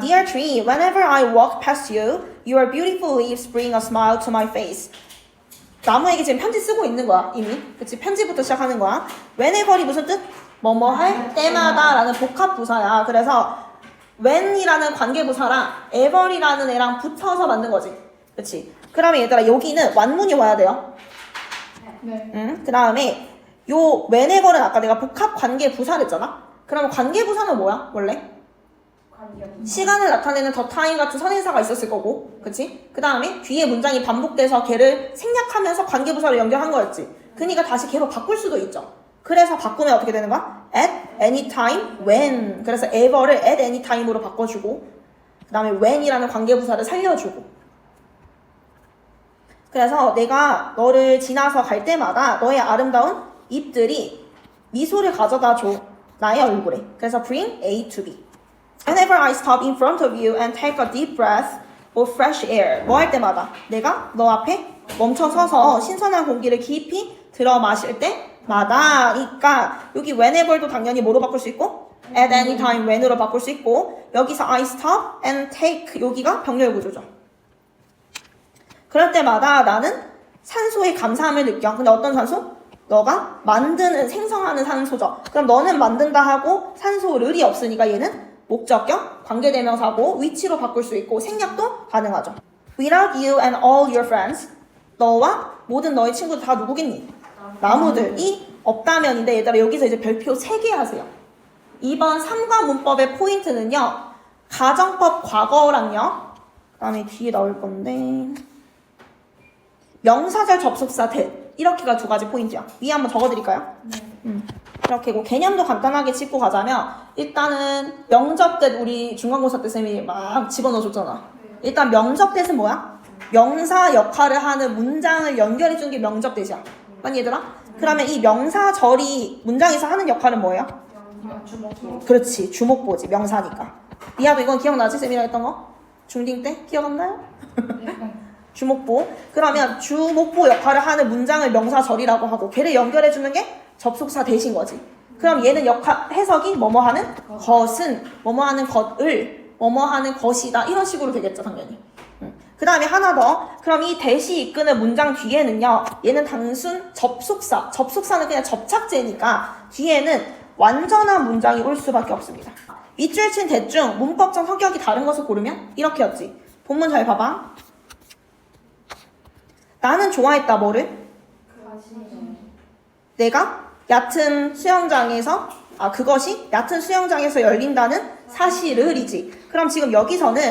Dear tree, whenever I walk past you, your beautiful leaves bring a smile to my face. 나무에게 지금 편지 쓰고 있는 거야, 이미. 그치? 편지부터 시작하는 거야. whenever이 무슨 뜻? 뭐뭐 할 때마다 라는 복합부사야. 그래서 when이라는 관계부사랑 ever이라는 애랑 붙어서 만든 거지. 그치? 그러면 얘들아, 여기는 완문이 와야 돼요. 네. 그 다음에 요 whenever는 아까 내가 복합관계부사를 했잖아? 그러면 관계부사는 뭐야, 원래? 시간을 나타내는 the time 같은 선행사가 있었을 거고, 그치? 그 다음에 뒤에 문장이 반복돼서 걔를 생략하면서 관계부사로 연결한 거였지. 그니까 다시 걔로 바꿀 수도 있죠. 그래서 바꾸면 어떻게 되는 거야? at any time, when. 그래서 ever를 at any time으로 바꿔주고, 그 다음에 when이라는 관계부사를 살려주고. 그래서 내가 너를 지나서 갈 때마다 너의 아름다운 잎들이 미소를 가져다 줘. 나의 얼굴에. 그래서 bring A to B. Whenever I stop in front of you and take a deep breath or fresh air. 뭐 할 때마다 내가 너 앞에 멈춰 서서 신선한 공기를 깊이 들어 마실 때마다. 그러니까 여기 whenever도 당연히 뭐로 바꿀 수 있고 at any time when으로 바꿀 수 있고, 여기서 I stop and take 여기가 병렬 구조죠. 그럴 때마다 나는 산소에 감사함을 느껴. 근데 어떤 산소? 너가 만드는, 생성하는 산소죠. 그럼 너는 만든다 하고 산소를이 없으니까 얘는 목적격, 관계대명사고 위치로 바꿀 수 있고 생략도 가능하죠. Without you and all your friends. 너와 모든 너의 친구들 다 누구겠니? 나무들이 없다면인데, 얘들아 여기서 이제 별표 3개 하세요. 이번 3과 문법의 포인트는요, 가정법 과거랑요, 그 다음에 뒤에 나올 건데 명사절 접속사 that, 이렇게가 2가지 포인트야. 위에 한번 적어드릴까요? 네. 이렇게 개념도 간단하게 짚고 가자면, 일단은 명접 때 우리 중간고사 때 쌤이 막 집어넣어줬잖아. 일단 명접 대는 뭐야? 명사 역할을 하는 문장을 연결해주는 게 명접 대시야. 맞니 얘들아? 그러면 이 명사절이 문장에서 하는 역할은 뭐예요? 주먹. 그렇지, 주목보지. 명사니까. 리아도 이건 기억나지? 쌤이랑 했던 거? 중딩 때? 기억 안 나요? 주목보. 그러면 주목보 역할을 하는 문장을 명사절이라고 하고, 걔를 연결해주는 게 접속사 대신 거지. 그럼 얘는 해석이 뭐뭐 하는 것은, 뭐뭐 하는 것을, 뭐뭐 하는 것이다, 이런 식으로 되겠죠, 당연히. 그 다음에 하나 더. 그럼 이 대시 이끄는 문장 뒤에는요, 얘는 단순 접속사, 접속사는 그냥 접착제니까 뒤에는 완전한 문장이 올 수밖에 없습니다. 밑줄 친 대충 문법적 성격이 다른 것을 고르면 이렇게였지. 본문 잘 봐봐. 나는 좋아했다. 뭐를? 내가 얕은 수영장에서, 그것이 얕은 수영장에서 열린다는 사실을이지. 그럼 지금 여기서는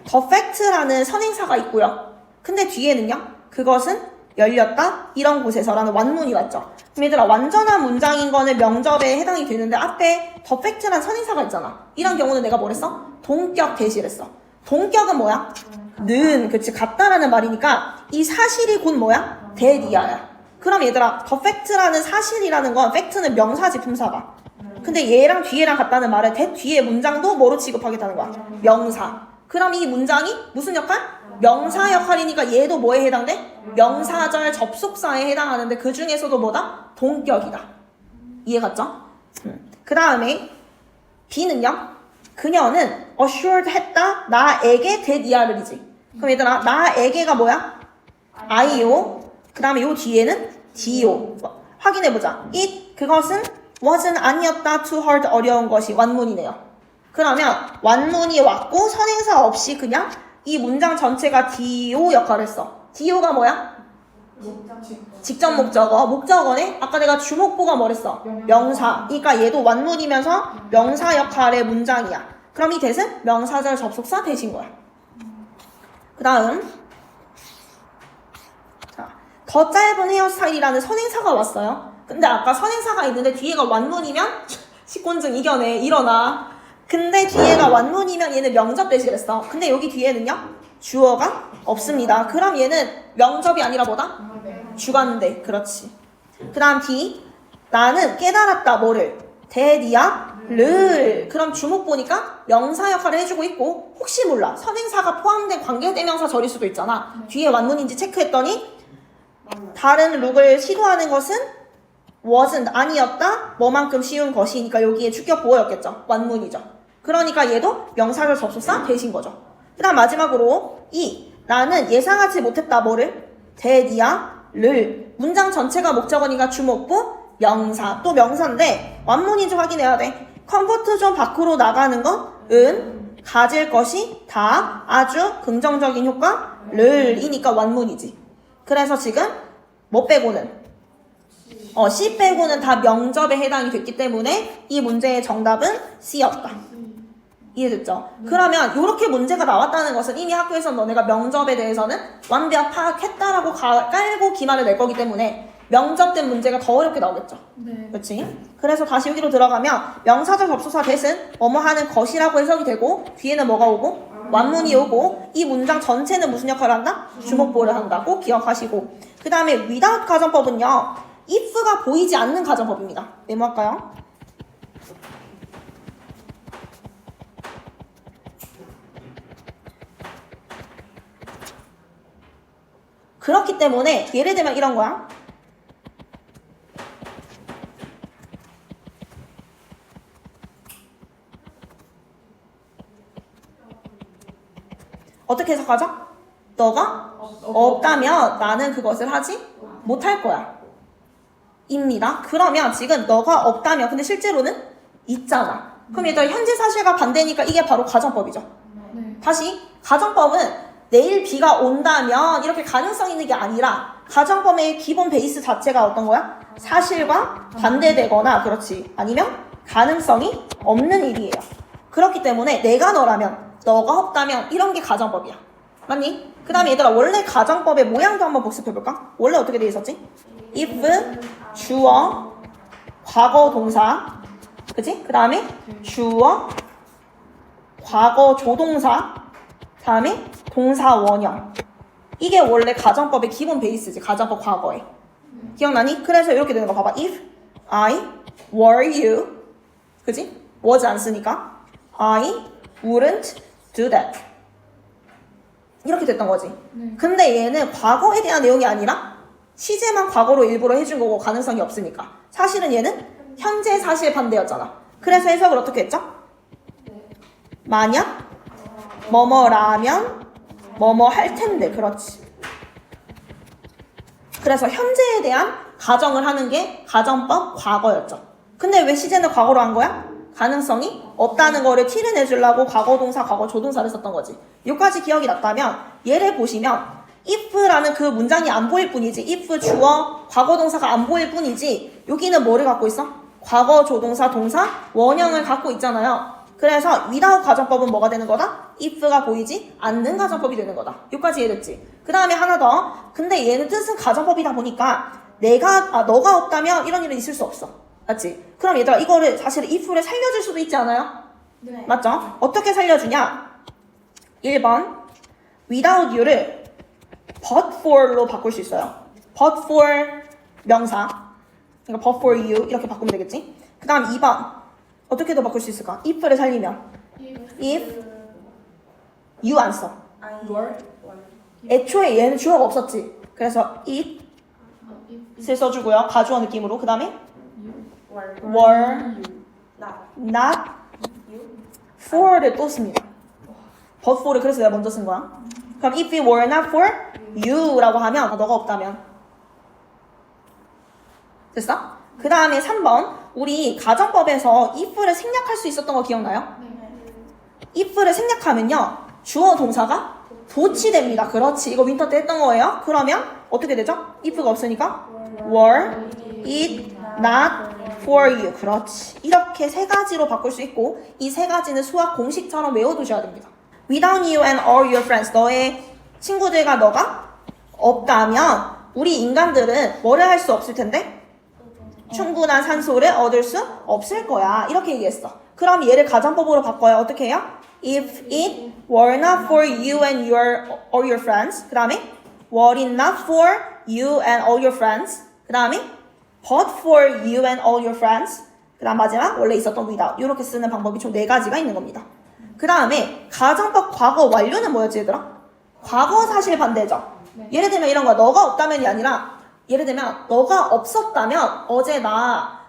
the fact라는 선행사가 있고요. 근데 뒤에는요, 그것은 열렸다 이런 곳에서라는 완문이 왔죠. 그럼 얘들아, 완전한 문장인 거는 명접에 해당이 되는데 앞에 the fact라는 선행사가 있잖아. 이런 경우는 내가 뭐랬어? 동격 대시를 했어. 동격은 뭐야? 는, 그치, 같다라는 말이니까 이 사실이 곧 뭐야? 대디아야. 그럼 얘들아, the fact라는 사실이라는 건, fact는 명사지 품사가. 근데 얘랑 뒤에랑 같다는 말은 대 뒤에 문장도 뭐로 취급하겠다는 거야? 명사. 그럼 이 문장이 무슨 역할? 명사 역할이니까 얘도 뭐에 해당돼? 명사절 접속사에 해당하는데 그 중에서도 뭐다? 동격이다. 이해 갔죠? 그 다음에 B는요? 그녀는 assured 했다. 나에게 대디아를이지. 그럼 얘들아, 나에게가 뭐야? I요. 그 다음에 요 뒤에는 D요. 확인해보자. it, 그것은 wasn't 아니었다. too hard, 어려운 것이 완문이네요. 그러면 완문이 왔고 선행사 없이 그냥 이 문장 전체가 D요 역할을 했어. D요가 뭐야? 직접 목적어. 목적어네? 아까 내가 주목보가 뭐랬어? 명사. 그러니까 얘도 완문이면서 명사 역할의 문장이야. 그럼 이 that은 명사절 접속사 대신 거야. 그 다음, 자, 더 짧은 헤어스타일이라는 선행사가 왔어요. 근데 아까 선행사가 있는데 뒤에가 완문이면 식곤증 이겨내, 일어나. 근데 뒤에가 완문이면 얘는 명접 대시를 했어. 근데 여기 뒤에는요, 주어가 없습니다. 그럼 얘는 명접이 아니라 뭐다? 주관대. 그렇지. 그 다음 D, 나는 깨달았다. 뭐를? 대디아를. 그럼 주목 보니까 명사 역할을 해주고 있고, 혹시 몰라, 선행사가 포함된 관계대명사절일 수도 있잖아. 뒤에 완문인지 체크했더니 다른 룩을 시도하는 것은 wasn't 아니었다. 뭐만큼 쉬운 것이니까 여기에 주격 보어였겠죠. 완문이죠. 그러니까 얘도 명사절 접속사 대신 거죠. 그 다음 마지막으로 나는 예상하지 못했다 뭐를? 대디야를 문장 전체가 목적어니까 주목부 명사 또 명사인데 완문인지 확인해야 돼. 컴포트 존 밖으로 나가는 것은 가질 것이 다 아주 긍정적인 효과를 이니까 완문이지. 그래서 지금 뭐 빼고는 C 빼고는 다 명접에 해당이 됐기 때문에 이 문제의 정답은 C였다. 이해됐죠? 그러면 이렇게 문제가 나왔다는 것은 이미 학교에서 너네가 명접에 대해서는 완벽 파악했다라고 깔고 기말을 낼 거기 때문에 명접된 문제가 더 어렵게 나오겠죠. 네. 그렇지? 그래서 다시 여기로 들어가면 명사절 접속사 대신 뭐뭐 하는 것이라고 해석이 되고 뒤에는 뭐가 오고? 완문이 오고 이 문장 전체는 무슨 역할을 한다? 주목보를 한다고 기억하시고 그 다음에 without 가정법은요 if가 보이지 않는 가정법입니다. 메모할까요? 그렇기 때문에 예를 들면 이런 거야. 어떻게 해석하죠? 너가 없다면 나는 그것을 하지 못할 거야. 입니다. 그러면 지금 너가 없다면 근데 실제로는 있잖아. 그럼 일단 현재 사실과 반대니까 이게 바로 가정법이죠. 네. 다시 가정법은 내일 비가 온다면 이렇게 가능성 있는 게 아니라 가정법의 기본 베이스 자체가 어떤 거야? 사실과 반대되거나 그렇지 아니면 가능성이 없는 일이에요. 그렇기 때문에 내가 너라면 너가 없다면 이런 게 가정법이야. 맞니? 그 다음에 얘들아 원래 가정법의 모양도 한번 복습해볼까? 원래 어떻게 돼 있었지? if, 주어, 과거 동사 그치? 그 다음에 주어, 과거 조동사 다음에 동사 원형 이게 원래 가정법의 기본 베이스지. 가정법 과거에 기억나니? 그래서 이렇게 되는 거 봐봐. If I were you 그치? was 안 쓰니까 I wouldn't do that 이렇게 됐던 거지. 근데 얘는 과거에 대한 내용이 아니라 시제만 과거로 일부러 해준 거고 가능성이 없으니까 사실은 얘는 현재 사실 반대였잖아. 그래서 해석을 어떻게 했죠? 만약 뭐뭐라면 뭐뭐 할 텐데 그렇지. 그래서 현재에 대한 가정을 하는 게 가정법 과거였죠. 근데 왜 시제는 과거로 한 거야? 가능성이 없다는 거를 티를 내주려고 과거 동사, 과거 조동사를 썼던 거지. 여기까지 기억이 났다면 얘를 보시면 if라는 그 문장이 안 보일 뿐이지 if 주어, 과거 동사가 안 보일 뿐이지 여기는 뭐를 갖고 있어? 과거 조동사, 동사, 원형을 갖고 있잖아요. 그래서 without 가정법은 뭐가 되는 거다? if가 보이지 않는 가정법이 되는 거다. 여기까지 이해됐지? 그 다음에 하나 더. 근데 얘는 뜻은 가정법이다 보니까 너가 없다면 이런 일은 있을 수 없어. 맞지? 그럼 얘들아 이거를 사실 if를 살려줄 수도 있지 않아요? 네. 맞죠? 어떻게 살려주냐? 1번 without you를 but for로 바꿀 수 있어요. but for 명사 그러니까 but for you 이렇게 바꾸면 되겠지? 그 다음 2번 어떻게 더 바꿀 수 있을까? if를 살리면 if you 안 써. 애초에 얘는 주어가 없었지. 그래서 it을 써주고요. 가주어 느낌으로. 그 다음에 were not for를 또 씁니다. but for를 그래서 내가 먼저 쓴 거야. 그럼 if it were not for you라고 하면 너가 없다면 됐어? 그 다음에 3번 우리 가정법에서 if를 생략할 수 있었던 거 기억나요? if를 생략하면요 주어 동사가 도치됩니다. 그렇지. 이거 윈터 때 했던 거예요. 그러면 어떻게 되죠? if가 없으니까 were it not for you. 그렇지. 이렇게 세 가지로 바꿀 수 있고 이 세 가지는 수학 공식처럼 외워두셔야 됩니다. Without you and all your friends. 너의 친구들과 너가 없다면 우리 인간들은 뭐를 할 수 없을 텐데? 충분한 산소를 얻을 수 없을 거야. 이렇게 얘기했어. 그럼 얘를 가정법으로 바꿔요. 어떻게 해요? If it were not for you and all your friends. 그 다음에 were it not for you and all your friends. 그 다음에 but for you and all your friends. 그 다음 마지막 원래 있었던 without. 이렇게 쓰는 방법이 총 4가지가 있는 겁니다. 그 다음에 가정법 과거 완료는 뭐였지 얘들아? 과거 사실 반대죠. 예를 들면 이런 거야. 너가 없다면이 아니라 예를 들면 너가 없었다면 어제 나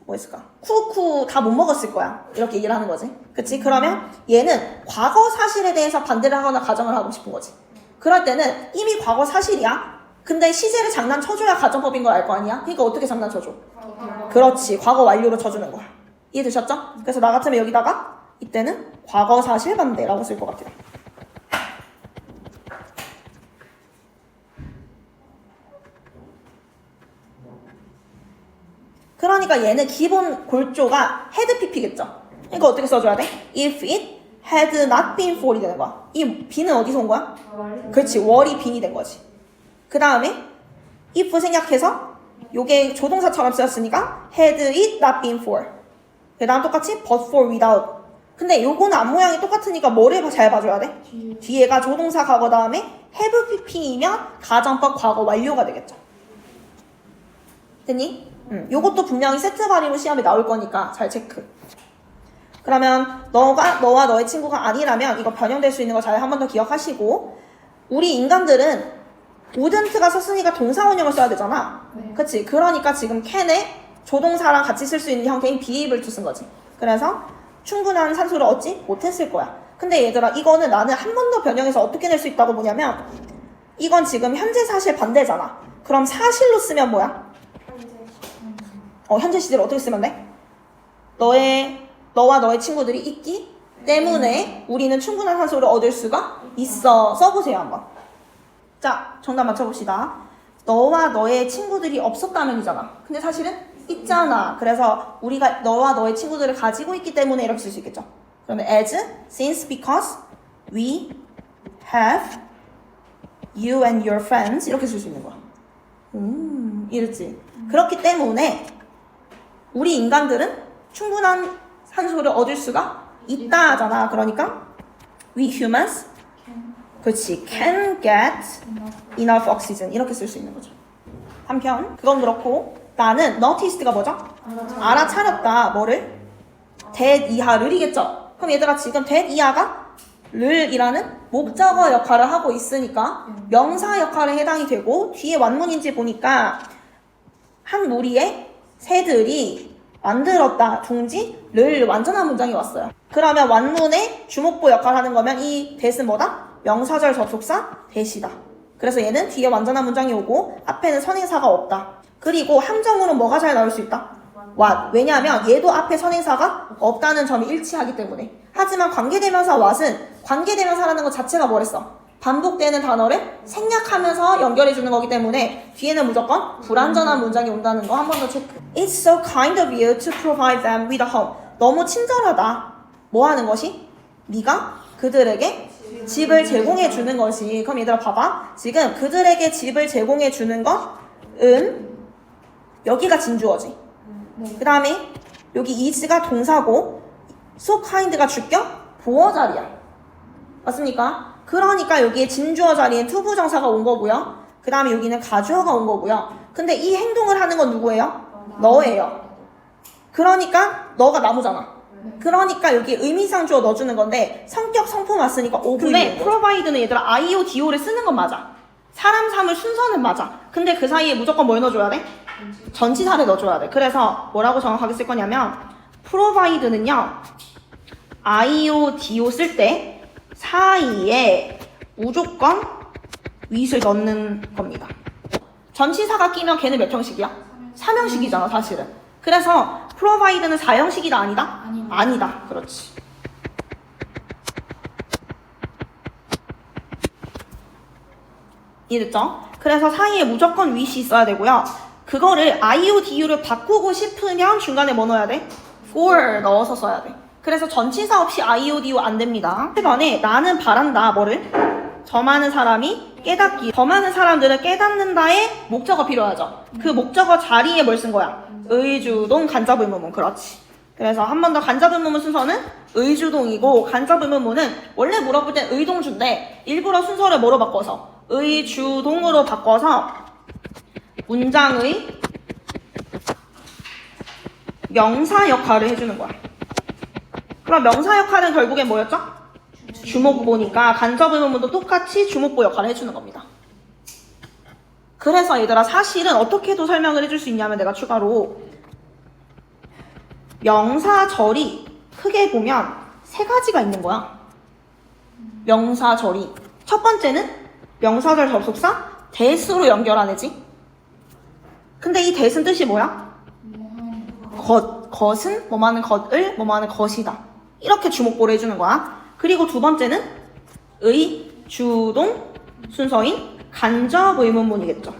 뭐 있을까? 쿠쿠 다 못 먹었을 거야. 이렇게 얘기를 하는 거지. 그치? 그러면 얘는 과거 사실에 대해서 반대를 하거나 가정을 하고 싶은 거지. 그럴 때는 이미 과거 사실이야. 근데 시제를 장난쳐줘야 가정법인 걸 알 거 아니야? 그러니까 어떻게 장난쳐줘? 그렇지. 과거 완료로 쳐주는 거야. 이해되셨죠? 그래서 나 같으면 여기다가 이때는 과거 사실 반대라고 쓸 것 같아요. 그러니까 얘는 기본 골조가 had pp겠죠. 그러니까 어떻게 써줘야 돼? If it had not been for이 되는 거야. 이 be는 어디서 온 거야? 그렇지. were이 being이 된 거지. 그 다음에 if 생략해서 요게 조동사처럼 쓰였으니까 had it not been for. 그 다음 똑같이 but for without. 근데 요거는 앞모양이 똑같으니까 뭐를 잘 봐줘야 돼? 뒤에가 조동사 과거 다음에 have pp이면 가정법 과거 완료가 되겠죠. 됐니? 요것도 분명히 세트 발의로 시험에 나올 거니까 잘 체크. 그러면 너와 너의 친구가 아니라면 이거 변형될 수 있는 거 잘 한 번 더 기억하시고, 우리 인간들은 wouldn't가 썼으니까 동사원형을 써야 되잖아. 네. 그치? 그러니까 지금 can에 조동사랑 같이 쓸 수 있는 형태인 be able to 쓴 거지. 그래서 충분한 산소를 얻지 못했을 거야. 근데 얘들아, 이거는 나는 한 번 더 변형해서 어떻게 낼 수 있다고 보냐면, 이건 지금 현재 사실 반대잖아. 그럼 사실로 쓰면 뭐야? 현재 시제를 어떻게 쓰면 돼? 너와 너의 친구들이 있기 때문에 우리는 충분한 산소를 얻을 수가 있어. 써보세요 한번. 자, 정답 맞춰봅시다. 너와 너의 친구들이 없었다면이잖아. 근데 사실은 있잖아. 그래서 우리가 너와 너의 친구들을 가지고 있기 때문에 이렇게 쓸 수 있겠죠. 그러면 as, since, because we have you and your friends 이렇게 쓸 수 있는 거야. 이랬지. 그렇기 때문에 우리 인간들은 충분한 산소를 얻을 수가 있다 하잖아. 그러니까 we humans 그렇지 can get enough oxygen 이렇게 쓸 수 있는 거죠. 한편 그건 그렇고 나는 noticed가 뭐죠? 알아차렸다. 뭐를? that 이하를이겠죠. 그럼 얘들아 지금 that 이하가 를이라는 목적어 역할을 하고 있으니까 명사 역할에 해당이 되고, 뒤에 완문인지 보니까 한 무리의 새들이 만들었다 둥지를 완전한 문장이 왔어요. 그러면 완문에 주목보 역할을 하는 거면 이 that은 뭐다? 명사절 접속사 that이다. 그래서 얘는 뒤에 완전한 문장이 오고 앞에는 선행사가 없다. 그리고 함정으로 뭐가 잘 나올 수 있다? what. 왜냐하면 얘도 앞에 선행사가 없다는 점이 일치하기 때문에. 하지만 관계대명사 what은 관계대명사라는 것 자체가 뭐랬어? 반복되는 단어를 생략하면서 연결해주는 거기 때문에 뒤에는 무조건 불완전한 문장이 온다는 거 한 번 더 체크. It's so kind of you to provide them with a home. 너무 친절하다. 뭐 하는 것이? 네가 그들에게 집을 제공해 주는 것이. 그럼 얘들아 봐봐. 지금 그들에게 집을 제공해 주는 것은 여기가 진주어지. 그 다음에 여기 is가 동사고 so kind가 주격 보어 자리야. 맞습니까? 그러니까 여기에 진주어 자리엔 투부정사가 온 거고요. 그 다음에 여기는 가주어가 온 거고요. 근데 이 행동을 하는 건 누구예요? 너예요. 그러니까 너가 나무잖아. 그러니까 여기 의미상 주어 넣어주는 건데 성격 성품 왔으니까 오브이. 근데 provide는 얘들아 IO, DO를 쓰는 건 맞아. 사람 삼을 순서는 맞아. 근데 그 사이에 무조건 뭘 넣어줘야 돼? 전치사를 넣어줘야 돼. 그래서 뭐라고 정확하게 쓸 거냐면 provide는요 IO, DO 쓸 때 사이에 무조건 with을 넣는 겁니다. 전치사가 끼면 걔는 몇 형식이야? 3형식이잖아 사실은. 그래서 provide는 4형식이다 아니다? 아니다. 그렇지. 이해됐죠? 그래서 사이에 무조건 with이 있어야 되고요. 그거를 IO, DU를 바꾸고 싶으면 중간에 뭐 넣어야 돼? for 넣어서 써야 돼. 그래서 전치사 없이 IO, DU 안 됩니다. 1번에 나는 바란다. 뭐를? 더 많은 사람이 깨닫기. 더 많은 사람들을 깨닫는다에 목적어 필요하죠. 그 목적어 자리에 뭘 쓴 거야? 의주동 간접의문문. 그렇지. 그래서 한 번 더 간접의문문 순서는 의주동이고, 간접의문문은 원래 물어볼 땐 의동주인데 일부러 순서를 뭐로 바꿔서 의주동으로 바꿔서 문장의 명사 역할을 해주는 거야. 그럼 명사 역할은 결국엔 뭐였죠? 주목보니까 간접의문문도 똑같이 주목보 역할을 해주는 겁니다. 그래서 얘들아 사실은 어떻게도 설명을 해줄 수 있냐면 내가 추가로 명사절이 크게 보면 세 가지가 있는 거야. 명사절이. 첫 번째는 명사절 접속사 that으로 연결하네지. 근데 이 that은 뜻이 뭐야? 것은 뭐뭐하는 것을 뭐뭐하는 것이다. 이렇게 주목보를 해주는 거야. 그리고 두 번째는 의, 주동, 순서인 간접 의문문이겠죠.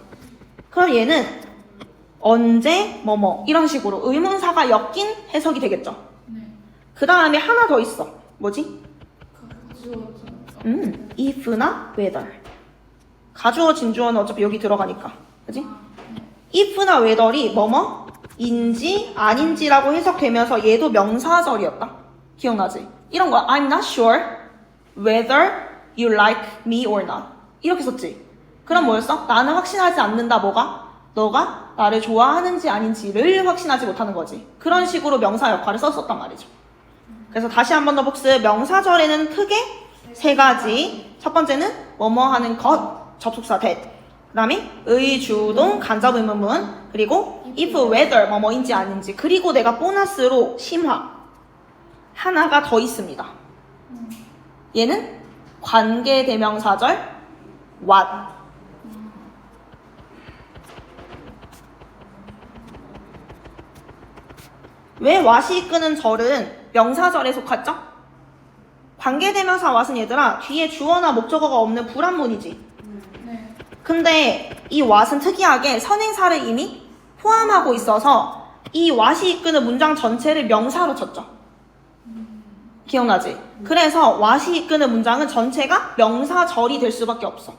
그럼 얘는 언제, 뭐뭐 이런 식으로 의문사가 엮인 해석이 되겠죠. 그 다음에 하나 더 있어. 뭐지? if나 whether. 가주어 진주어는 어차피 여기 들어가니까. 그지? if나 whether이 뭐뭐인지 아닌지라고 해석되면서 얘도 명사절이었다. 기억나지? 이런 거야. I'm not sure whether you like me or not. 이렇게 썼지. 그럼 뭐였어? 나는 확신하지 않는다. 뭐가? 너가 나를 좋아하는지 아닌지를 확신하지 못하는 거지. 그런 식으로 명사 역할을 썼었단 말이죠. 그래서 다시 한 번 더 복습. 명사절에는 크게 세 가지. 첫 번째는 뭐뭐 하는 것, 접속사 that. 그 다음에 의, 주동, 간접 의문문. 그리고 if, whether, 뭐뭐인지 아닌지. 그리고 내가 보너스로 심화. 하나가 더 있습니다. 얘는 관계대명사절 what. 왜 what이 이끄는 절은 명사절에 속하죠? 관계대명사 what은 얘들아 뒤에 주어나 목적어가 없는 불합문이지. 근데 이 what은 특이하게 선행사를 이미 포함하고 있어서 이 what이 이끄는 문장 전체를 명사로 쳤죠. 기억나지? 그래서 what이 이끄는 문장은 전체가 명사절이 될 수밖에 없어.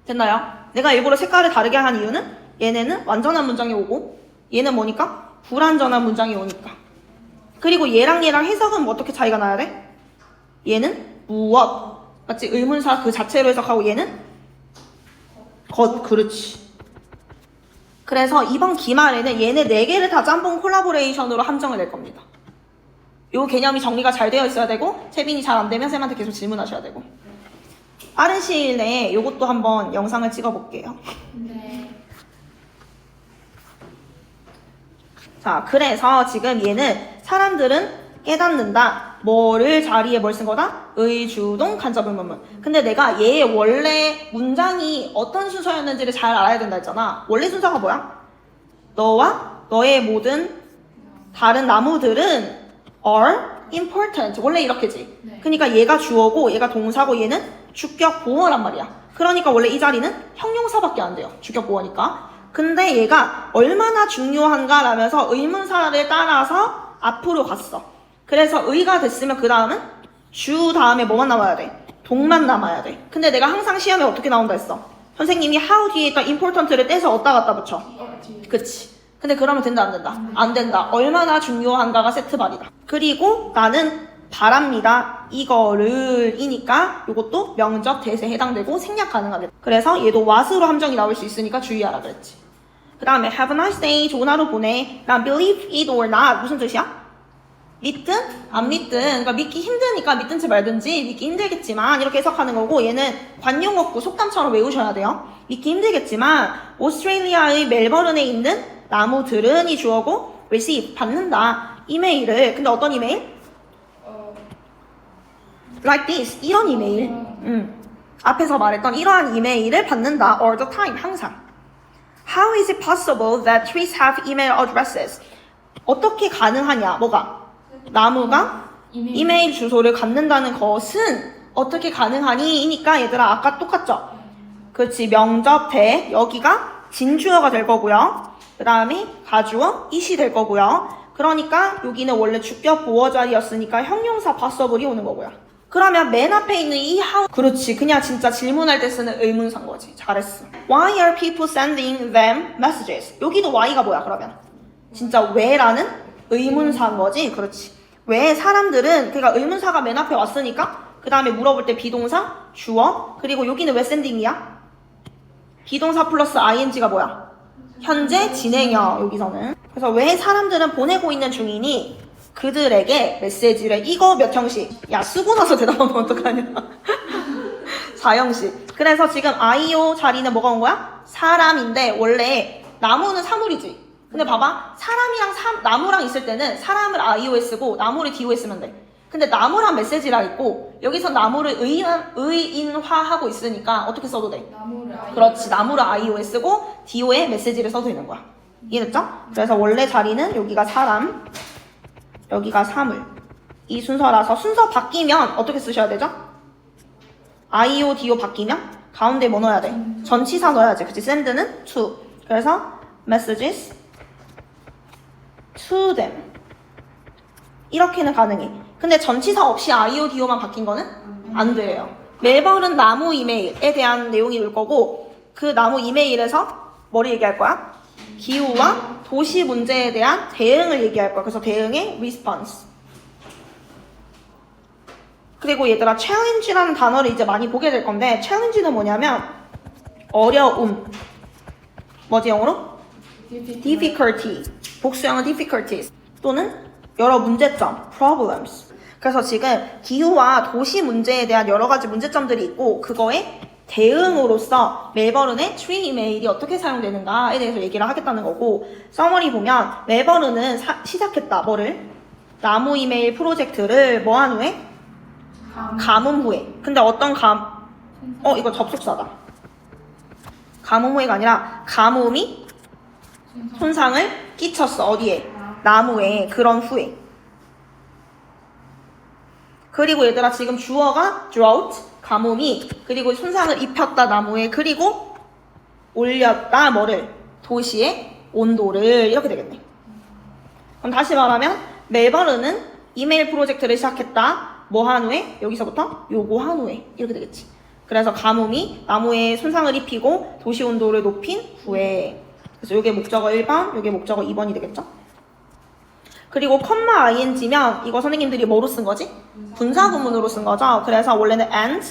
됐나요? 내가 일부러 색깔을 다르게 한 이유는 얘네는 완전한 문장이 오고 얘는 뭐니까? 불완전한 문장이 오니까. 그리고 얘랑 해석은 뭐 어떻게 차이가 나야 돼? 얘는 무엇, 맞지? 의문사 그 자체로 해석하고 얘는 것, 그렇지. 그래서 이번 기말에는 얘네 4개를 다 짬뽕 콜라보레이션으로 함정을 낼 겁니다. 요 개념이 정리가 잘 되어 있어야 되고 채빈이 잘 안 되면 쌤한테 계속 질문하셔야 되고. 빠른 시일 내에 요것도 한번 영상을 찍어 볼게요. 네. 자, 그래서 지금 얘는 사람들은 깨닫는다. 뭐를 자리에 뭘 쓴 거다? 의, 주동, 간접 의문문. 근데 내가 얘 원래 문장이 어떤 순서였는지를 잘 알아야 된다 했잖아. 원래 순서가 뭐야? 너와 너의 모든 다른 나무들은 are important. 원래 이렇게지. 네. 그러니까 얘가 주어고 얘가 동사고 얘는 주격 보어란 말이야. 그러니까 원래 이 자리는 형용사밖에 안 돼요. 주격 보어니까. 근데 얘가 얼마나 중요한가 라면서 의문사를 따라서 앞으로 갔어. 그래서 의가 됐으면 그 다음은 주 다음에 뭐만 남아야 돼? 동만 남아야 돼. 근데 내가 항상 시험에 어떻게 나온다 했어? 선생님이 how 뒤에 있던 important를 떼서 어디다 갖다 붙여. 그치. 근데 그러면 된다 안 된다? 안 된다. 얼마나 중요한가가 세트발이다. 그리고 나는 바랍니다. 이거를 이니까 이것도 명적 대세에 해당되고 생략 가능하겠다. 그래서 얘도 what으로 함정이 나올 수 있으니까 주의하라 그랬지. 그 다음에 have a nice day. 좋은 하루 보내. 난 believe it or not. 무슨 뜻이야? 믿든 안 믿든, 그러니까 믿기 힘드니까 믿든지 말든지 믿기 힘들겠지만 이렇게 해석하는 거고, 얘는 관용어구 속담처럼 외우셔야 돼요. 믿기 힘들겠지만 오스트레일리아의 멜버른에 있는 나무들은 이 주어고 receive 받는다 이메일을. 근데 어떤 이메일? like this 이런 이메일. 앞에서 말했던 이러한 이메일을 받는다. all the time 항상. How is it possible that trees have email addresses? 어떻게 가능하냐? 뭐가? 나무가 이메일 주소를 갖는다는 것은 어떻게 가능하니? 이니까 얘들아 아까 똑같죠? 그렇지. 명접 대 여기가 진주어가 될 거고요. 그 다음에 가주어 it이 될 거고요. 그러니까 여기는 원래 주격 보어 자리였으니까 형용사 possible이 오는 거고요. 그러면 맨 앞에 있는 이 how, 그렇지. 그냥 진짜 질문할 때 쓰는 의문사인 거지. 잘했어. Why are people sending them messages? 여기도 why가 뭐야 그러면? 진짜 왜라는 의문사인 거지. 그렇지. 왜 사람들은, 그러니까 의문사가 맨 앞에 왔으니까 그 다음에 물어볼 때 비동사, 주어, 그리고 여기는 왜 sending이야? 비동사 플러스 ing가 뭐야? 현재 진행형. 여기서는. 그래서 왜 사람들은 보내고 있는 중이니 그들에게 메시지를. 이거 몇 형식? 야, 쓰고 나서 대답하면 어떡하냐. 4형식. 그래서 지금 IO 자리는 뭐가 온 거야? 사람인데 원래 나무는 사물이지. 근데 봐봐. 사람이랑 나무랑 있을 때는 사람을 IO에 쓰고 나무를 DO에 쓰면 돼. 근데 나무랑 메시지랑 있고 여기서 나무를 의인화하고 있으니까 어떻게 써도 돼? 그렇지. 나무를 IO에 쓰고 DO에 메시지를 써도 되는 거야. 이해됐죠? 그래서 원래 자리는 여기가 사람, 여기가 사물. 이 순서라서 순서 바뀌면 어떻게 쓰셔야 되죠? IO, DO 바뀌면 가운데 뭐 넣어야 돼? 전치사 넣어야지. 그치? send는 to. 그래서 messages to them. 이렇게는 가능해. 근데 전치사 없이 IO, DO만 바뀐 거는 안 돼요. 멜버른 나무 이메일에 대한 내용이 올 거고 그 나무 이메일에서 뭐를 얘기할 거야? 기후와 도시 문제에 대한 대응을 얘기할 거야. 그래서 대응의 response. 그리고 얘들아 challenge라는 단어를 이제 많이 보게 될 건데 challenge는 뭐냐면 어려움. 뭐지 영어로? difficulty. 복수형은 difficulties. 또는 여러 문제점, problems. 그래서 지금 기후와 도시 문제에 대한 여러 가지 문제점들이 있고 그거에 대응으로서 멜버른의 트리 이메일이 어떻게 사용되는가에 대해서 얘기를 하겠다는 거고 서머리 보면 멜버른은 시작했다. 뭐를? 나무 이메일 프로젝트를 뭐 한 후에? 가뭄 후에. 근데 어떤 이거 접속사다. 가뭄 후에가 아니라 가뭄이 손상을 끼쳤어. 어디에? 나무에. 그런 후에. 그리고 얘들아 지금 주어가 drought, 가뭄이. 그리고 손상을 입혔다 나무에. 그리고 올렸다 뭐를? 도시의 온도를. 이렇게 되겠네. 그럼 다시 말하면 멜버른은 이메일 프로젝트를 시작했다. 뭐 한 후에? 여기서부터 요거 한 후에. 이렇게 되겠지. 그래서 가뭄이 나무에 손상을 입히고 도시 온도를 높인 후에. 그래서 요게 목적어 1번, 요게 목적어 2번이 되겠죠? 그리고 컴마 ing면 이거 선생님들이 뭐로 쓴 거지? 분사구문으로 쓴 거죠. 그래서 원래는 and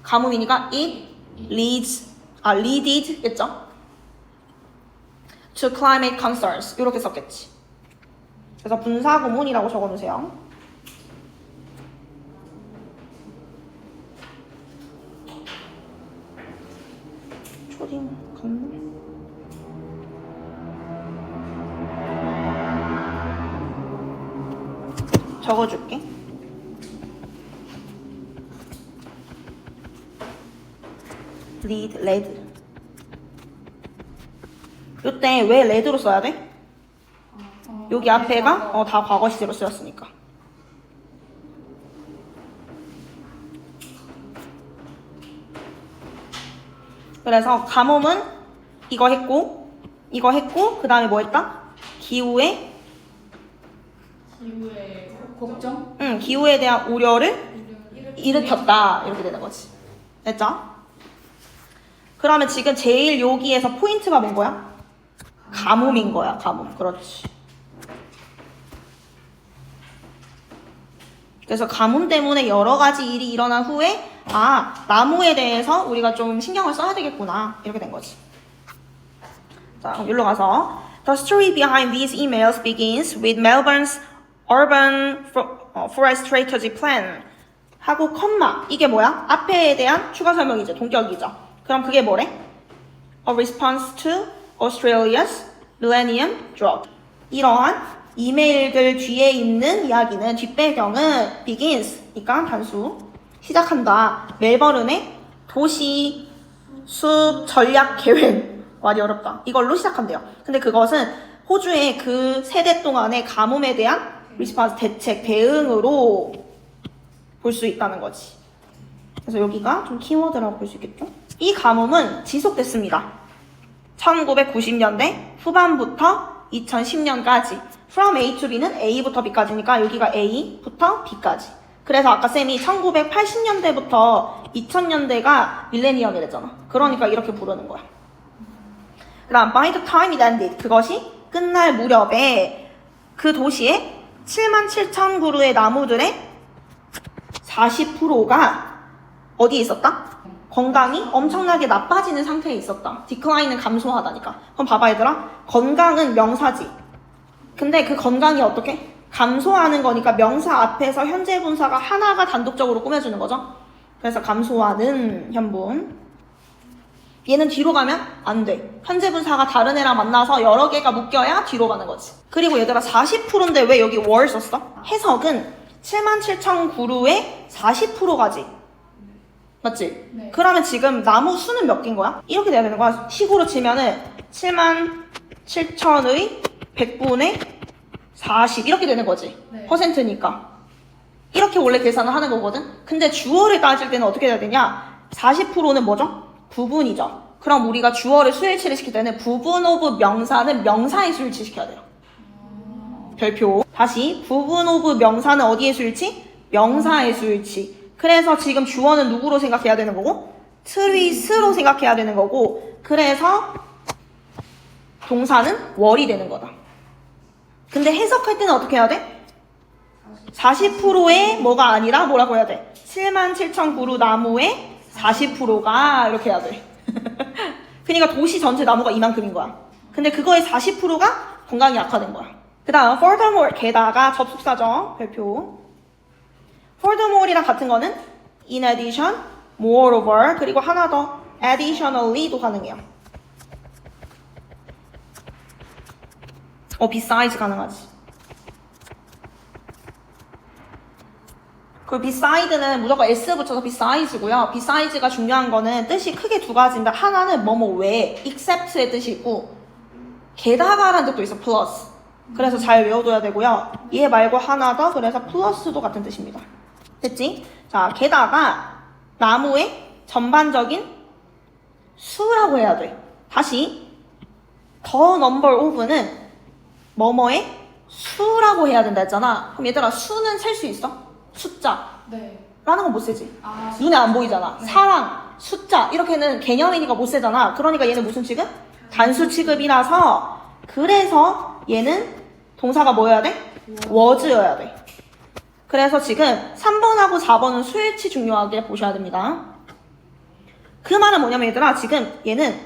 가뭄이니까 it leaded 겠죠? to climate concerns 이렇게 썼겠지. 그래서 분사구문이라고 적어놓으세요. 초딩 갔네. 적어줄게. 레드. 요때 왜 레드로 써야 돼? 여기 앞에가 다 과거 시제로 쓰였으니까. 그래서 가뭄은 이거 했고 그 다음에 뭐 했다? 기후의 걱정? 응, 기후에 대한 우려를 일으켰다. 이렇게 되는 거지. 됐죠? 그러면 지금 제일 여기에서 포인트가 뭔 거야? 가뭄인 거야, 가뭄. 그렇지. 그래서 가뭄 때문에 여러 가지 일이 일어난 후에 나무에 대해서 우리가 좀 신경을 써야 되겠구나. 이렇게 된 거지. 자, 그럼 여기로 가서 The story behind these emails begins with Melbourne's urban forest strategy plan 하고 컴마. 이게 뭐야? 앞에에 대한 추가 설명이죠. 동격이죠. 그럼 그게 뭐래? A response to Australia's millennium drought. 이러한 이메일들 뒤에 있는 이야기는 뒷배경은 begins. 그러니까 단수. 시작한다. 멜버른의 도시 숲 전략 계획. 말이 어렵다. 이걸로 시작한대요. 근데 그것은 호주의 그 세대 동안의 가뭄에 대한 리스폰스 대책, 대응으로 볼 수 있다는 거지. 그래서 여기가 좀 키워드라고 볼 수 있겠죠? 이 가뭄은 지속됐습니다. 1990년대 후반부터 2010년까지. From A to B는 A부터 B까지니까 여기가 A부터 B까지. 그래서 아까 쌤이 1980년대부터 2000년대가 밀레니엄이랬잖아. 그러니까 이렇게 부르는 거야. 그 다음 by the time it ended. 그것이 끝날 무렵에 그 도시에 77,000그루의 나무들의 40%가 어디에 있었다? 건강이 엄청나게 나빠지는 상태에 있었다. 디클라인은 감소하다니까. 그럼 봐봐 얘들아. 건강은 명사지. 근데 그 건강이 어떻게? 감소하는 거니까 명사 앞에서 현재 분사가 하나가 단독적으로 꾸며주는 거죠. 그래서 감소하는 현분. 얘는 뒤로 가면 안 돼. 현재 분사가 다른 애랑 만나서 여러 개가 묶여야 뒤로 가는 거지. 그리고 얘들아 40%인데 왜 여기 월 썼어? 해석은 77,009루에 40% 가지. 맞지? 네. 그러면 지금 나무 수는 몇 개인 거야? 이렇게 돼야 되는 거야. 식으로 치면은 77,000의 100분의 40 이렇게 되는 거지. 네. 퍼센트니까. 이렇게 원래 계산을 하는 거거든. 근데 주어를 따질 때는 어떻게 해야 되냐? 40%는 뭐죠? 부분이죠. 그럼 우리가 주어를 수일치를 시킬 때는 부분 오브 명사는 명사에 수일치 시켜야 돼요. 별표. 다시 부분 오브 명사는 어디에 수일치? 명사에 수일치. 그래서 지금 주어는 누구로 생각해야 되는 거고 트리스로 생각해야 되는 거고 그래서 동사는 월이 되는 거다. 근데 해석할 때는 어떻게 해야 돼? 40%의 뭐가 아니라 뭐라고 해야 돼? 77,009루 나무의 40%가 이렇게 해야 돼. 그러니까 도시 전체 나무가 이만큼인 거야. 근데 그거의 40%가 건강이 악화된 거야. 그 다음 furthermore 게다가 접속사죠. 별표. furthermore이랑 같은 거는 in addition, moreover 그리고 하나 더 additionally도 가능해요. besides 가능하지. 그 beside는 무조건 s 붙여서 besides고요. besides가 중요한 거는 뜻이 크게 두 가지인데 하나는 뭐뭐 외에 except의 뜻이 있고 게다가라는 뜻도 있어. plus. 그래서 잘 외워둬야 되고요. 얘 말고 하나 더 그래서 plus도 같은 뜻입니다. 됐지? 자, 게다가 나무의 전반적인 수라고 해야 돼. 다시 the number of는 뭐뭐의 수라고 해야 된다 했잖아. 그럼 얘들아 수는 셀 수 있어? 숫자 네. 라는 건 못 세지. 아, 눈에 안 보이잖아. 네. 사랑, 숫자 이렇게는 개념이니까 못 세잖아. 그러니까 얘는 무슨 취급? 단수 취급이라서 그래서 얘는 동사가 뭐여야 돼? was여야 돼. 그래서 지금 3번하고 4번은 수일치 중요하게 보셔야 됩니다. 그 말은 뭐냐면 얘들아 지금 얘는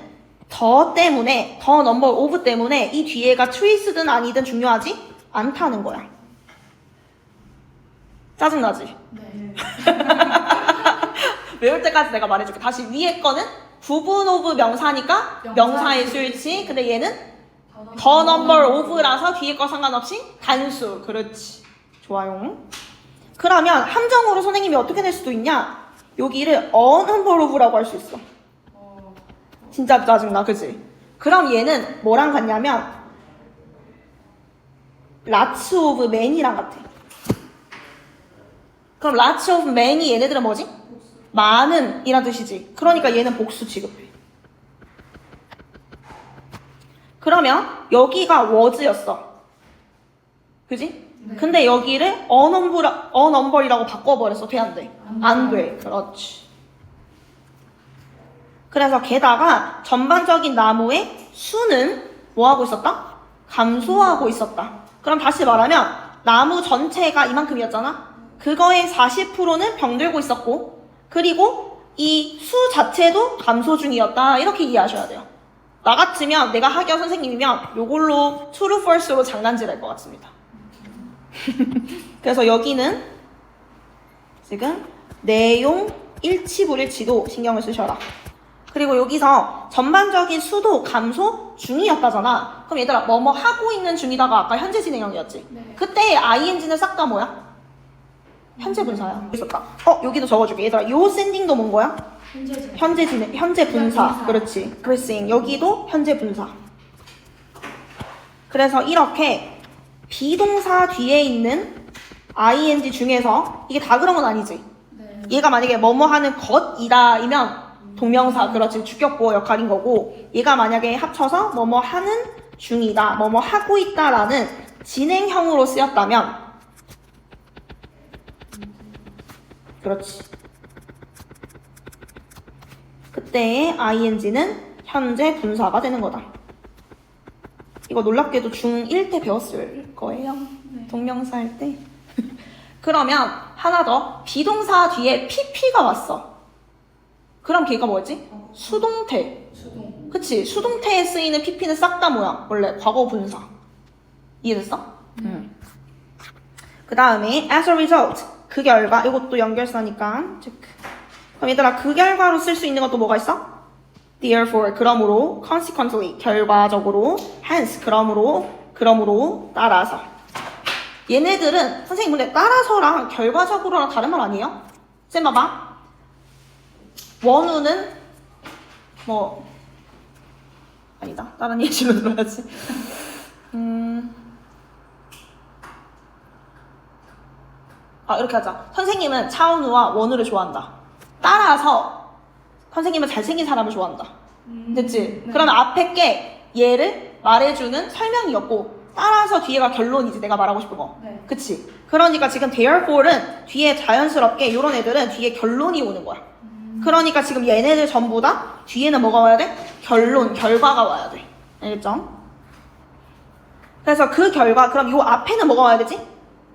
더 때문에 더 넘버 오브 때문에 이 뒤에가 트리스든 아니든 중요하지 않다는 거야. 짜증나지? 네. 외울 때까지 내가 말해줄게. 다시 위에 거는 부분 오브 명사니까 명사의 수일치. 근데 얘는 더 넘버 오브라서 뒤에 거 상관없이 단수. 그렇지. 좋아요. 그러면 함정으로 선생님이 어떻게 낼 수도 있냐? 여기를 a number of라고 할 수 있어. 진짜 짜증나, 그치? 그럼 얘는 뭐랑 같냐면 lots of men이랑 같아. 그럼 lots of men이 얘네들은 뭐지? 많은 이란 뜻이지. 그러니까 얘는 복수 취급해. 그러면 여기가 was였어. 그지? 네. 근데 여기를 a number이라고 바꿔버렸어. 돼, 안 돼? 안 돼. 그렇지. 그래서 게다가 전반적인 나무의 수는 뭐 하고 있었다? 감소하고 있었다. 그럼 다시 말하면 나무 전체가 이만큼이었잖아. 그거의 40%는 병들고 있었고 그리고 이 수 자체도 감소 중이었다. 이렇게 이해하셔야 돼요. 나 같으면 내가 학교 선생님이면 요걸로 true, false로 장난질할 것 같습니다. 그래서 여기는 지금 내용 일치 불일치도 신경을 쓰셔라. 그리고 여기서 전반적인 수도 감소 중이었다잖아. 그럼 얘들아 뭐뭐 하고 있는 중이다가 아까 현재 진행형이었지. 네. 그때 ing는 싹 다 뭐야? 현재 분사야. 있었다. 여기도 적어줄게. 얘들아 요 샌딩도 뭔 거야? 현재 분사. 그렇지. pressing 여기도 현재 분사. 그래서 이렇게 비동사 뒤에 있는 ing 중에서 이게 다 그런 건 아니지. 네. 얘가 만약에 뭐뭐 하는 것이다이면 동명사, 그렇지, 주격보어 역할인 거고 얘가 만약에 합쳐서 뭐뭐 하는 중이다, 뭐뭐 하고 있다라는 진행형으로 쓰였다면 그렇지. 그때의 ing는 현재 분사가 되는 거다. 이거 놀랍게도 중1 때 배웠을 거예요. 네. 동명사 할 때. 그러면 하나 더. 비동사 뒤에 pp가 왔어. 그럼 걔가 뭐였지? 수동태. 수동. 그치? 수동태에 쓰이는 pp는 싹 다 뭐야? 원래 과거 분사. 이해됐어? 그 다음에 as a result. 그 결과. 이것도 연결사니까 체크. 그럼 얘들아 그 결과로 쓸 수 있는 것도 뭐가 있어? therefore 그러므로 consequently 결과적으로 hence 그러므로 따라서 얘네들은 선생님 근데 따라서랑 결과적으로랑 다른 말 아니에요? 쌤 봐봐 원우는 뭐 아니다 다른 예시로 들어야지 이렇게 하자 선생님은 차은우와 원우를 좋아한다 따라서 선생님은 잘생긴 사람을 좋아한다 됐지? 네. 그러면 앞에 게 얘를 말해주는 설명이었고 따라서 뒤에가 결론이지 내가 말하고 싶은 거 네. 그치? 그러니까 지금 therefore는 뒤에 자연스럽게 이런 애들은 뒤에 결론이 오는 거야 그러니까 지금 얘네들 전부 다 뒤에는 뭐가 와야 돼? 결과가 와야 돼 알겠죠? 그래서 그 결과 그럼 요 앞에는 뭐가 와야 되지?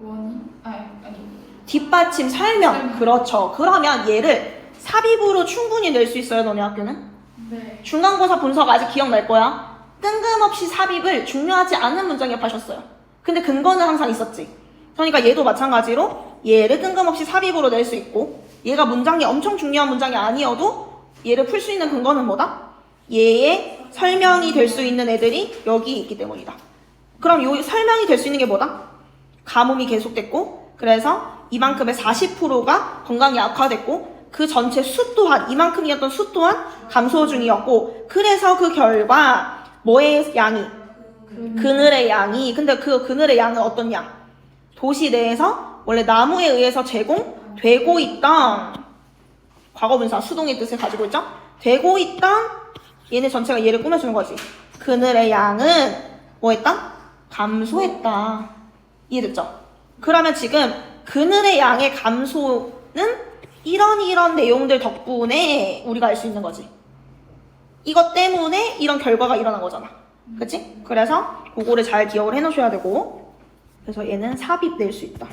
원이? 아니. 뒷받침 설명 그렇죠 그러면 얘를 삽입으로 충분히 낼 수 있어요 너네 학교는? 네. 중간고사 분석 아직 기억날 거야 뜬금없이 삽입을 중요하지 않은 문장에 하셨어요 근데 근거는 항상 있었지 그러니까 얘도 마찬가지로 얘를 뜬금없이 삽입으로 낼 수 있고 얘가 문장이 엄청 중요한 문장이 아니어도 얘를 풀 수 있는 근거는 뭐다? 얘의 설명이 될 수 있는 애들이 여기 있기 때문이다 그럼 요 설명이 될 수 있는 게 뭐다? 가뭄이 계속됐고 그래서 이만큼의 40%가 건강이 악화됐고 그 전체 수 또한 이만큼이었던 수 또한 감소 중이었고 그래서 그 결과 뭐의 양이? 그늘의 양이 근데 그 그늘의 양은 어떤 양? 도시 내에서 원래 나무에 의해서 제공되고 있던 과거분사 수동의 뜻을 가지고 있죠? 되고 있던 얘네 전체가 얘를 꾸며주는 거지 그늘의 양은 뭐 했다? 감소했다 이해됐죠? 그러면 지금 그늘의 양의 감소는 이런 내용들 덕분에 우리가 알 수 있는 거지 이것 때문에 이런 결과가 일어난 거잖아 그치? 그래서 그거를 잘 기억을 해놓으셔야 되고 그래서 얘는 삽입될 수 있다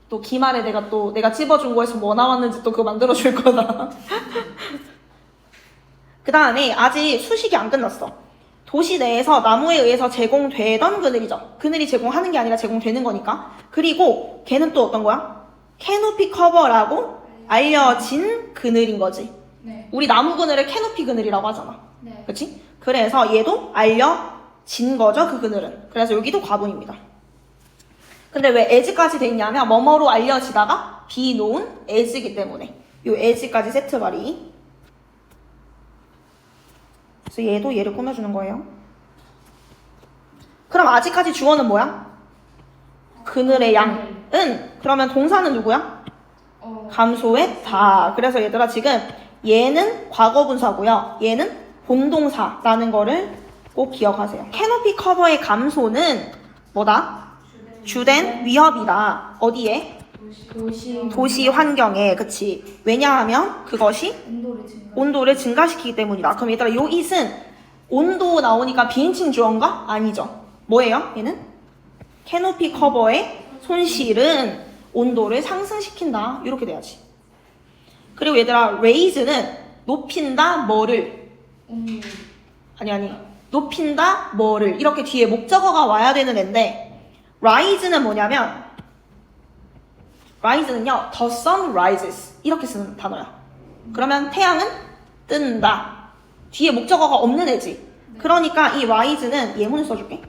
또 기말에 내가 찝어준 거에서 뭐 나왔는지 또 그거 만들어줄 거다 그 다음에 아직 수식이 안 끝났어 도시 내에서 나무에 의해서 제공되던 그늘이죠 그늘이 제공하는 게 아니라 제공되는 거니까 그리고 걔는 또 어떤 거야? 캐노피 커버라고 알려진 그늘인 거지 네. 우리 나무 그늘을 캐노피 그늘이라고 하잖아 네. 그치? 그래서 얘도 알려진 거죠 그 그늘은 그래서 여기도 과분입니다 근데 왜 as까지 돼 있냐면 뭐뭐로 알려지다가 be known as이기 때문에 요 as까지 세트 발이 그래서 얘도 얘를 꾸며주는 거예요 그럼 아직까지 주어는 뭐야? 그늘의 양은 그러면 동사는 누구야? 감소했다 그래서 얘들아 지금 얘는 과거분사고요 얘는 본동사라는 거를 꼭 기억하세요 캐노피 커버의 감소는 뭐다? 주된 위협이다 어디에? 도시 환경에 그치 왜냐하면 그것이 온도를 증가시키기 때문이다 그럼 얘들아 요 it은 온도 나오니까 비인칭 주어인가? 아니죠 뭐예요 얘는? 캐노피 커버의 손실은 온도를 상승시킨다 이렇게 돼야지 그리고 얘들아 raise는 높인다 뭐를 아니 높인다 뭐를 이렇게 뒤에 목적어가 와야 되는 앤데 rise는 뭐냐면 rise는요 the sun rises 이렇게 쓰는 단어야 그러면 태양은 뜬다 뒤에 목적어가 없는 애지 그러니까 이 rise는 예문을 써줄게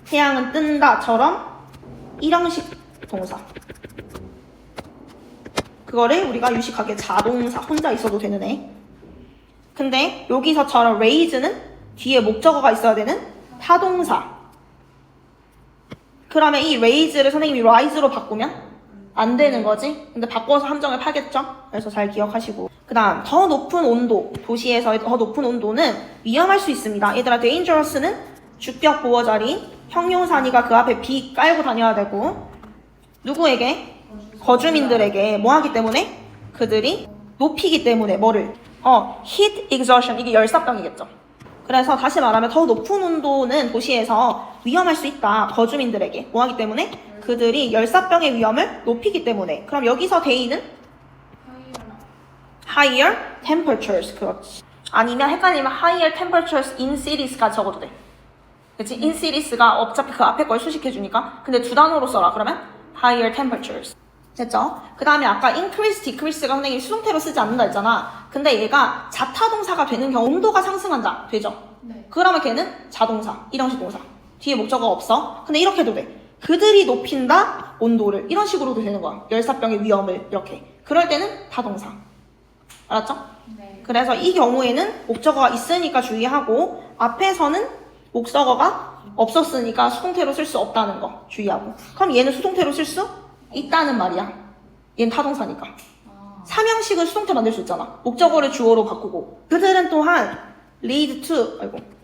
태양은 뜬다처럼 일형식 동사 그거를 우리가 유식하게 자동사 혼자 있어도 되는 애 근데 여기서처럼 raise는 뒤에 목적어가 있어야 되는 타동사 그러면 이 raise를 선생님이 rise로 바꾸면 안 되는 거지 근데 바꿔서 함정을 파겠죠 그래서 잘 기억하시고 그 다음 더 높은 온도 도시에서의 더 높은 온도는 위험할 수 있습니다 얘들아 dangerous는 주격 보어 자리 형용사니까 그 앞에 be 깔고 다녀야 되고 누구에게? 거주민들에게 뭐 하기 때문에? 그들이 높이기 때문에 뭐를? heat exhaustion 이게 열사병이겠죠 그래서 다시 말하면 더 높은 온도는 도시에서 위험할 수 있다 거주민들에게 뭐 하기 때문에? 그들이 열사병의 위험을 높이기 때문에 그럼 여기서 대의는? higher temperatures 그렇지 아니면 헷갈리면 higher temperatures in cities까지 적어도 돼 그치? in cities가 어차피 그 앞에 걸 수식해주니까 근데 두 단어로 써라 그러면 higher temperatures. 됐죠? 그 다음에 아까 increase, decrease가 선생님이 수동태로 쓰지 않는다 했잖아. 근데 얘가 자타동사가 되는 경우 온도가 상승한다. 되죠? 네. 그러면 걔는 자동사, 일형식 동사. 뒤에 목적어가 없어. 근데 이렇게 해도 돼. 그들이 높인다 온도를. 이런 식으로도 되는 거야. 열사병의 위험을 이렇게. 그럴 때는 타동사. 알았죠? 네. 그래서 이 경우에는 목적어가 있으니까 주의하고 앞에서는 목적어가 없었으니까 수동태로 쓸 수 없다는 거 주의하고. 그럼 얘는 수동태로 쓸 수 있다는 말이야. 얘는 타동사니까. 삼형식은 수동태 만들 수 있잖아. 목적어를 주어로 바꾸고. 그들은 또한 lead to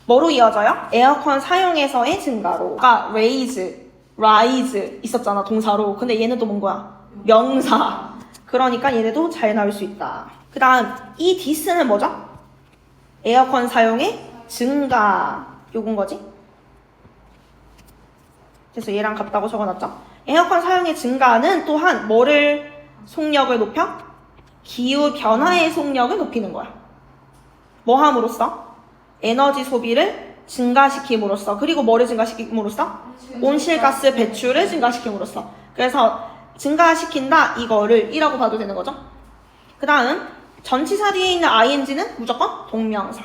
뭐로 이어져요? 에어컨 사용에서의 증가로. 아까 raise, rise 있었잖아 동사로. 근데 얘는 또 뭔 거야? 명사. 그러니까 얘네도 잘 나올 수 있다. 그 다음 이 this는 뭐죠? 에어컨 사용의 증가. 요건 거지? 그래서 얘랑 같다고 적어놨죠? 에어컨 사용의 증가는 또한 뭐를 속력을 높여? 기후 변화의 속력을 높이는 거야. 뭐 함으로써? 에너지 소비를 증가시킴으로써. 그리고 뭐를 증가시킴으로써? 온실가스 배출을 증가시킴으로써. 그래서 증가시킨다 이거를 이라고 봐도 되는 거죠. 그 다음 전치사 뒤에 있는 ing는 무조건 동명사.